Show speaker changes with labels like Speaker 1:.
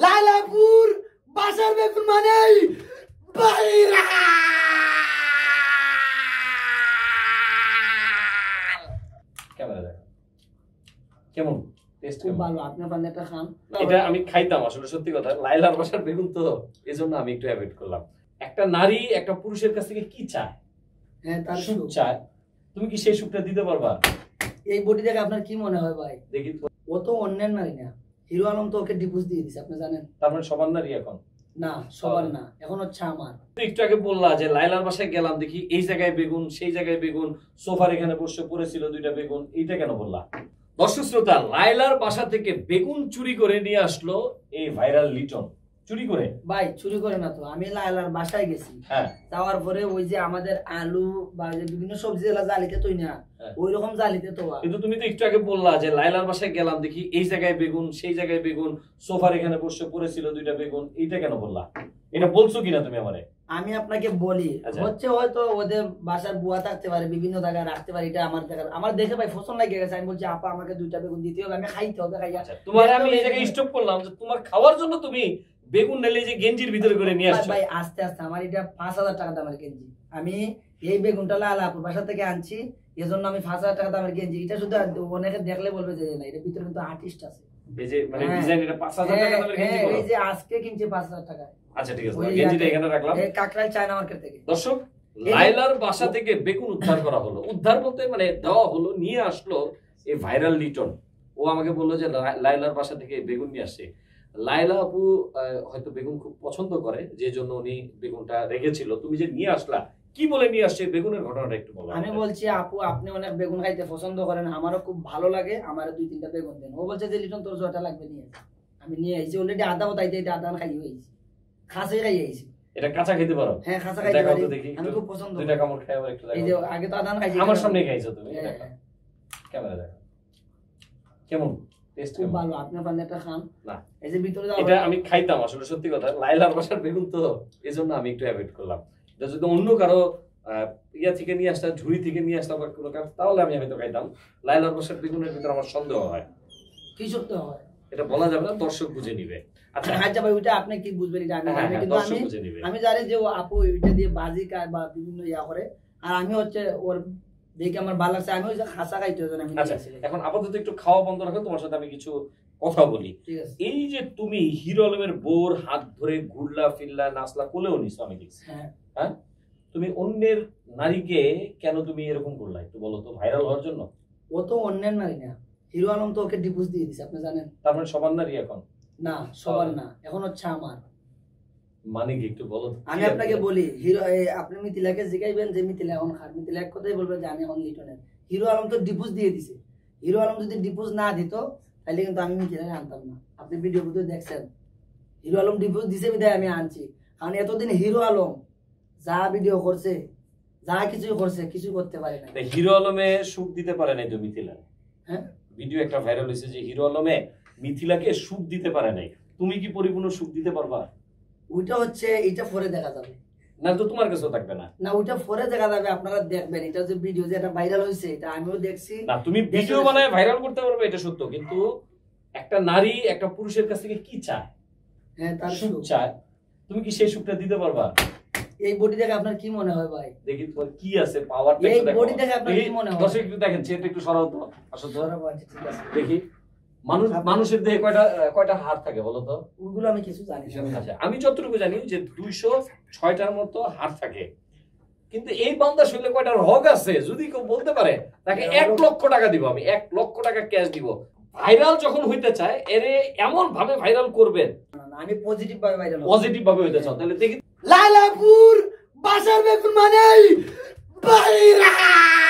Speaker 1: লাইলাপুর বাসার বেগুন মানেই ভাইরাল।
Speaker 2: ক্যামেরা দেখো কেমন টেস্ট,
Speaker 1: খুব ভালো। আপনি পান্নাটা খান।
Speaker 2: এটা আমি খাইতাম আসলে, সত্যি কথা। লাইলার বাসার বেগুন তো এজন্য আমি একটু অ্যাভয়েড করলাম। একটা নারী একটা পুরুষের কাছ থেকে কি চায়?
Speaker 1: হ্যাঁ, তার
Speaker 2: সুখ চায়। তুমি কি সেই সুখটা দিতে পারবা?
Speaker 1: এই বডি দেখে আপনার কি মনে হয় ভাই?
Speaker 2: দেখি
Speaker 1: ও তো অন্যের নারী না, হিরো আলম তো ওকে ডিভোর্স দিয়ে দিছে, আপনি জানেন?
Speaker 2: তার মানে সবার নারী এখন?
Speaker 1: না, সবার না, এখন হচ্ছে আমার।
Speaker 2: একটু আগে বললা যে লাইলার বাসায় গেলাম, দেখি এই জায়গায় বেগুন, সেই জায়গায় বেগুন, সোফার এখানে বসে পড়েছিল দুইটা বেগুন, এইটা কেন বললা? দর্শক শ্রোতা, লাইলার বাসা থেকে বেগুন চুরি করে নিয়ে আসলো এই ভাইরাল লিটন। চুরি করে?
Speaker 1: ভাই চুরি করে না তো, আমি লাইলার বাসায় গেছি।
Speaker 2: হ্যাঁ,
Speaker 1: যাওয়ার পরে ওই যে আমাদের আলু বা যে বিভিন্ন সবজি যেগুলা জালিতে তুই না, ওই রকম জালিতে তো।
Speaker 2: কিন্তু তুমি তো একটু আগে বললা যে লাইলার বাসায় গেলাম, দেখি এই জায়গায় বেগুন, সেই জায়গায় বেগুন, সোফার এখানে বসে পড়েছিল দুইটা বেগুন, এইটা কেন বললা? এটা বলছো কিনা তুমি আমারে?
Speaker 1: আমি আপনাকে বলি, হচ্ছে হয়তো ওদের বাসার বুয়া থাকতে পারে, বিভিন্ন জায়গায় রাখতে পারে, এটা আমার দেখা, আমার দেখে ভাই পছন্দ লাগে গেছে। আমি বলছি আপা আমাকে দুইটা বেগুন দিতে হবে, আমি খাইতে হবে।
Speaker 2: তোমার আমি এই জায়গায় স্টপ করলাম যে তোমার খাওয়ার জন্য তুমি বেগুন নেলে যে গেঞ্জির ভিতরে করে নিয়ে আসছো।
Speaker 1: ভাই আস্তে আস্তে, আমার এটা 5,000 টাকা দামের গেঞ্জি। আমি এই বেগুনটা লালাপুর বাসা থেকে আনছি, এজন্য আমি 5,000 টাকা দামের গেঞ্জি। এটা শুধু অনেকে দেখলে বলবে যে না, এর ভিতরে কিন্তু আর্টিস্ট আছে।
Speaker 2: এই যে মানে ডিজাইন, এটা 5,000 টাকা দামের গেঞ্জি বলো?
Speaker 1: এই যে আজকে কিনছি 5,000 টাকায়।
Speaker 2: আচ্ছা ঠিক আছে, গেঞ্জিটা এখানে রাখলাম।
Speaker 1: এই কাকরাইল চায়না মার্কেট থেকে।
Speaker 2: দর্শক, লাইলার বাসা থেকে বেগুন উদ্ধার করা হলো। উদ্ধার বলতে মানে দেওয়া হলো, নিয়ে আসলো এই ভাইরাল লিটন। ও আমাকে বললো যে লাইলার বাসা থেকে বেগুন নিয়ে আসছে। লাইলা আপু হয়তো বেগুন খুব পছন্দ করে, যে জন্য উনি বেগুনটা রেখেছিল। তুমি যে নিয়ে আসলা, কি বলে নিয়ে আসছে বেগুনের ঘটনাটা একটু বলো।
Speaker 1: আমি বলছি আপু আপনি অনেক বেগুন খাইতে পছন্দ করেন, আমারও খুব ভালো লাগে, আমার 2-3টা বেগুন দেন। ও বলছে যে লিটন তোর জয়টা লাগবে, নিয়ে আমি নিয়ে আইছি। অলরেডি আদা বতাইতে আদা খাই হয়েছি, খাসি খাই আইছি।
Speaker 2: এটা কাঁচা খেতে পারো?
Speaker 1: হ্যাঁ, কাঁচা খাইতে পারি, আমি খুব পছন্দ করি।
Speaker 2: দুইটা কামড় খাই আবার একটু দেখো।
Speaker 1: এই যে আগে তো আদা খাইছি,
Speaker 2: আমার সামনে খাইছো তুমি। ক্যামেরা দেখো কেমন টেস্ট,
Speaker 1: খুব ভালো। আপনি পান্নাটা খান
Speaker 2: না?
Speaker 1: এই যে ভিতরে
Speaker 2: এটা আমি খাইতাম আসলে, সত্যি কথা। লাইলার বাসার বেগুন তো এজন্য আমি একটু অ্যাভয়েড করলাম। এটা যদি অন্য কারো ইয়া থেকে নিয়ে আসতাম, ঝুড়ি থেকে নিয়ে আসতাম বা কোনো কারণ, তাহলে আমি হয়তো খাইতাম। লাইলার বাসার বেগুনের ভিতরে আমার সন্দেহ হয়।
Speaker 1: কি সন্দেহ হয়
Speaker 2: এটা বলা যাবে না, দর্শক বুঝে নিবে। আচ্ছা
Speaker 1: আচ্ছা ভাই, ওইটা আপনি কি বুঝবেন এটা আমি জানি, কিন্তু আমি জানি যে ও আপু ওইটা দিয়ে বাজি খায় বা বিভিন্ন ইয়া করে, আর আমি হচ্ছে ওর দেখে আমার ভালো লাগছে, আমি ওই যে খাসা খাইতে ওই জন্য আমি।
Speaker 2: আচ্ছা, এখন আপাতত একটু খাওয়া বন্ধ রাখো, তোমার সাথে আমি কিছু কথা বলি। এই যে তুমি হিরো আলমের বোর হাত ধরে ঘুরলা ফিরলা নাচলা, কোলেও নিছো আমি দেখছি। হ্যাঁ, তুমি অন্যের নারীকে কেন তুমি এরকম করলা একটু বলো তো? ভাইরাল হওয়ার জন্য?
Speaker 1: ও তো অন্যের নারী না, হিরো আলম তো ওকে ডিভোর্স দিয়ে দিছে, আপনি জানেন?
Speaker 2: তার মানে সবার নারী এখন?
Speaker 1: না, সবার না, এখন হচ্ছে আমার।
Speaker 2: মানে কি একটু বলো।
Speaker 1: আমি আপনাকে বলি, হিরো আপনি মিথিলাকে জিগাইবেন যে মিথিলা এখন খার, মিথিলা এক কথাই বলবে যে আমি এখন লিটনের। হিরো আলম তো ডিভোর্স দিয়ে দিছে। হিরো আলম যদি ডিভোর্স না দিত তাহলে কিন্তু আমি মিথিলাকে আনতাম না। আপনি ভিডিও ভিডিও দেখছেন, হিরো আলম ডিভোর্স দিছে বিধায় আমি আনছি। কারণ এতদিন হিরো আলম যা ভিডিও করছে, যা কিছু করছে, কিছু করতে পারে না।
Speaker 2: হিরো আলমে সুখ দিতে পারে নাই তো মিথিলা?
Speaker 1: হ্যাঁ,
Speaker 2: ভিডিও একটা ভাইরাল হয়েছে যে হিরো আলমে মিথিলাকে সুখ দিতে পারে নাই। তুমি কি পরিপূর্ণ সুখ দিতে পারবা?
Speaker 1: ওইটা হচ্ছে, এটা পরে দেখা যাবে
Speaker 2: না তো, তোমার কাছেও থাকবে না।
Speaker 1: না, ওইটা পরে দেখা যাবে, আপনারা দেখবেন। এটা যে ভিডিও যে এটা ভাইরাল হয়েছে, এটা আমিও দেখছি।
Speaker 2: না, তুমি ভিডিও বানায় ভাইরাল করতে পারবে, এটা সত্য। কিন্তু একটা নারী একটা পুরুষের কাছ থেকে কি চায়?
Speaker 1: হ্যাঁ, তার
Speaker 2: সুখ চায়। তুমি কি সেই সুখটা দিতে পারবা?
Speaker 1: এই বডি দেখে আপনার কি মনে হয় ভাই?
Speaker 2: দেখি তোমার কি আছে, পাওয়ারটা
Speaker 1: একটু দেখো। এই বডি দেখে আপনার কি মনে হয়?
Speaker 2: দর্শক একটু দেখেন, চেহারা একটু সরাও তো, আসো তো।
Speaker 1: ঠিক আছে,
Speaker 2: দেখি মানুষের দেহে কয়টা হাড় থাকে বলো তো?
Speaker 1: ওইগুলো আমি কিছু জানি না।
Speaker 2: আচ্ছা, আমি যতটুকু জানি যে 206টার মতো হাড় থাকে। কিন্তু এই বান্দা শরীরে কয়টা রোগ আছে যদি কেউ বলতে পারে, তাকে 1 লক্ষ টাকা দিব, আমি 1 লক্ষ টাকা ক্যাশ দিব। ভাইরাল যখন হইতে চায়, এরে এমন ভাবে ভাইরাল করবেন।
Speaker 1: আমি পজিটিভ ভাবে ভাইরাল,
Speaker 2: পজিটিভ ভাবে হইতে চাও, তাহলে দেখি
Speaker 1: লাইলাপুর বাসার বেগুন মানেই ভাইরাল।